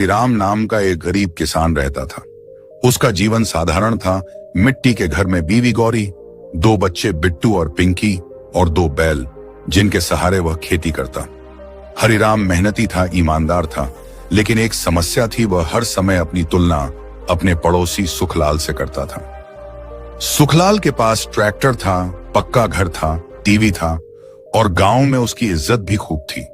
राम नाम का एक गरीब किसान रहता था। उसका जीवन साधारण था। मिट्टी के घर में बीवी गौरी, दो बच्चे बिट्टू और पिंकी और दो बैल जिनके सहारे वह खेती करता। हरिराम मेहनती था, ईमानदार था, लेकिन एक समस्या थी। वह हर समय अपनी तुलना अपने पड़ोसी सुखलाल से करता था। सुखलाल के पास ट्रैक्टर था, पक्का घर था, टीवी था और गांव में उसकी इज्जत भी खूब थी।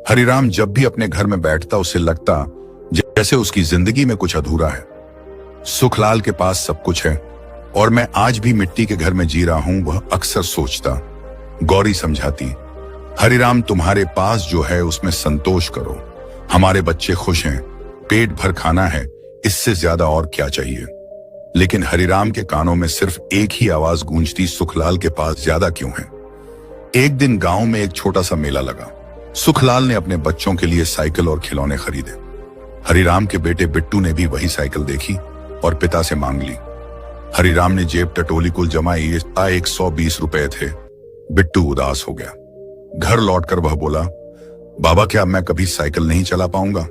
हरिराम जब भी अपने घर में बैठता उसे लगता जैसे उसकी जिंदगी में कुछ अधूरा है। सुखलाल के पास सब कुछ है और मैं आज भी मिट्टी के घर में जी रहा हूं, वह अक्सर सोचता। गौरी समझाती, हरिराम तुम्हारे पास जो है उसमें संतोष करो। हमारे बच्चे खुश हैं, पेट भर खाना है, इससे ज्यादा और क्या चाहिए। लेकिन हरिराम के कानों में सिर्फ एक ही आवाज गूंजती, सुखलाल के पास ज्यादा क्यों है। एक दिन गांव में एक छोटा सा मेला लगा। सुखलाल ने अपने बच्चों के लिए साइकिल और खिलौने खरीदे। हरिराम के बेटे बिट्टू ने भी वही साइकिल देखी और पिता से मांग ली। हरिराम ने जेब टटोली, कुल जमा 120 रुपए थे। बिट्टू उदास हो गया। घर लौटकर वह बोला, बाबा क्या मैं कभी साइकिल नहीं चला पाऊंगा।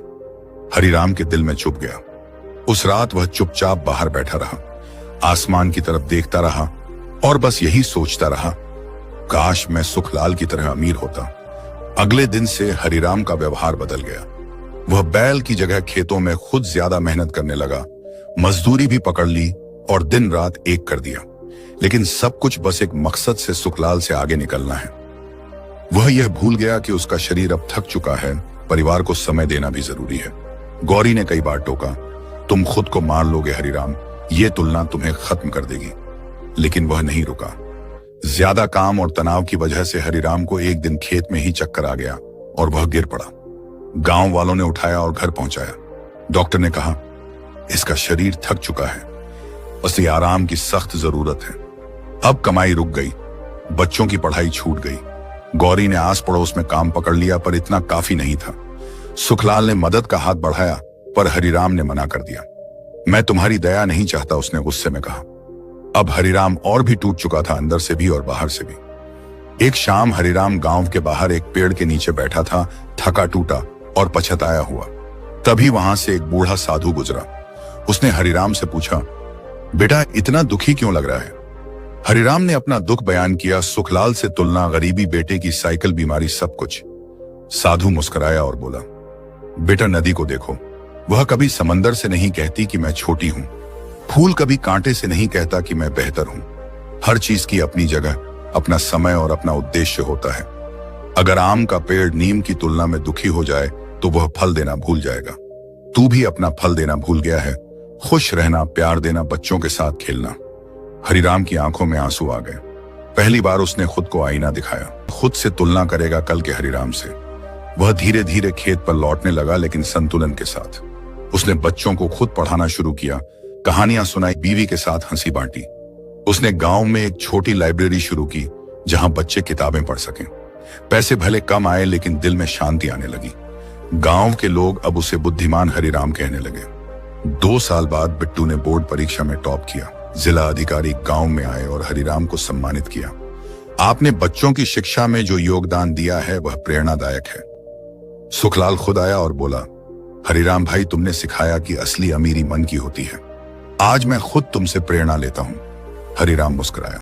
हरिराम के दिल में चुभ गया। उस रात वह चुपचाप बाहर बैठा रहा, आसमान की तरफ देखता रहा और बस यही सोचता रहा, काश मैं सुखलाल की तरह अमीर होता। अगले दिन से हरिराम का व्यवहार बदल गया। वह बैल की जगह खेतों में खुद ज्यादा मेहनत करने लगा, मजदूरी भी पकड़ ली और दिन रात एक कर दिया। लेकिन सब कुछ बस एक मकसद से, सुखलाल से आगे निकलना है। वह यह भूल गया कि उसका शरीर अब थक चुका है, परिवार को समय देना भी जरूरी है। गौरी ने कई बार टोका, तुम खुद को मार लोगे हरिराम, ये तुलना तुम्हें खत्म कर देगी। लेकिन वह नहीं रुका। ज्यादा काम और तनाव की वजह से हरिराम को एक दिन खेत में ही चक्कर आ गया और वह गिर पड़ा। गांव वालों ने उठाया और घर पहुंचाया। डॉक्टर ने कहा, इसका शरीर थक चुका है, उसे आराम की सख्त जरूरत है। अब कमाई रुक गई, बच्चों की पढ़ाई छूट गई। गौरी ने आस पड़ोस में काम पकड़ लिया, पर इतना काफी नहीं था। सुखलाल ने मदद का हाथ बढ़ाया, पर हरिराम ने मना कर दिया। मैं तुम्हारी दया नहीं चाहता, उसने गुस्से में कहा। अब हरिराम और भी टूट चुका था, अंदर से भी और बाहर से भी। एक शाम हरिराम गांव के बाहर एक पेड़ के नीचे बैठा था, थका टूटा और पछताया हुआ। तभी वहां से एक बूढ़ा साधु गुजरा। उसने हरिराम से पूछा, बेटा इतना दुखी क्यों लग रहा है। हरिराम ने अपना दुख बयान किया, सुखलाल से तुलना, गरीबी, बेटे की साइकिल, बीमारी, सब कुछ। साधु मुस्कुराया और बोला, बेटा नदी को देखो, वह कभी समंदर से नहीं कहती कि मैं छोटी हूं। फूल कभी कांटे से नहीं कहता कि मैं बेहतर हूं। हर चीज की अपनी जगह, अपना समय और अपना उद्देश्य होता है। अगर आम का पेड़ नीम की तुलना में दुखी हो जाए तो वह फल देना भूल जाएगा। तू भी अपना फल देना भूल गया है। खुश रहना, प्यार देना, बच्चों के साथ खेलना। हरिराम की आंखों में आंसू आ गए। पहली बार उसने खुद को आईना दिखाया। खुद से तुलना करेगा कल के हरिराम से। वह धीरे धीरे खेत पर लौटने लगा, लेकिन संतुलन के साथ। उसने बच्चों को खुद पढ़ाना शुरू किया, कहानियां सुनाई, बीवी के साथ हंसी बांटी। उसने गांव में एक छोटी लाइब्रेरी शुरू की जहां बच्चे किताबें पढ़ सकें। पैसे भले कम आए, लेकिन दिल में शांति आने लगी। गांव के लोग अब उसे बुद्धिमान हरिराम कहने लगे। 2 साल बाद बिट्टू ने बोर्ड परीक्षा में टॉप किया। जिला अधिकारी गांव में आए और हरिराम को सम्मानित किया। आपने बच्चों की शिक्षा में जो योगदान दिया है वह प्रेरणादायक है। सुखलाल खुद आया और बोला, हरिराम भाई तुमने सिखाया कि असली अमीरी मन की होती है। आज मैं खुद तुमसे प्रेरणा लेता हूं। हरिराम मुस्कुराया।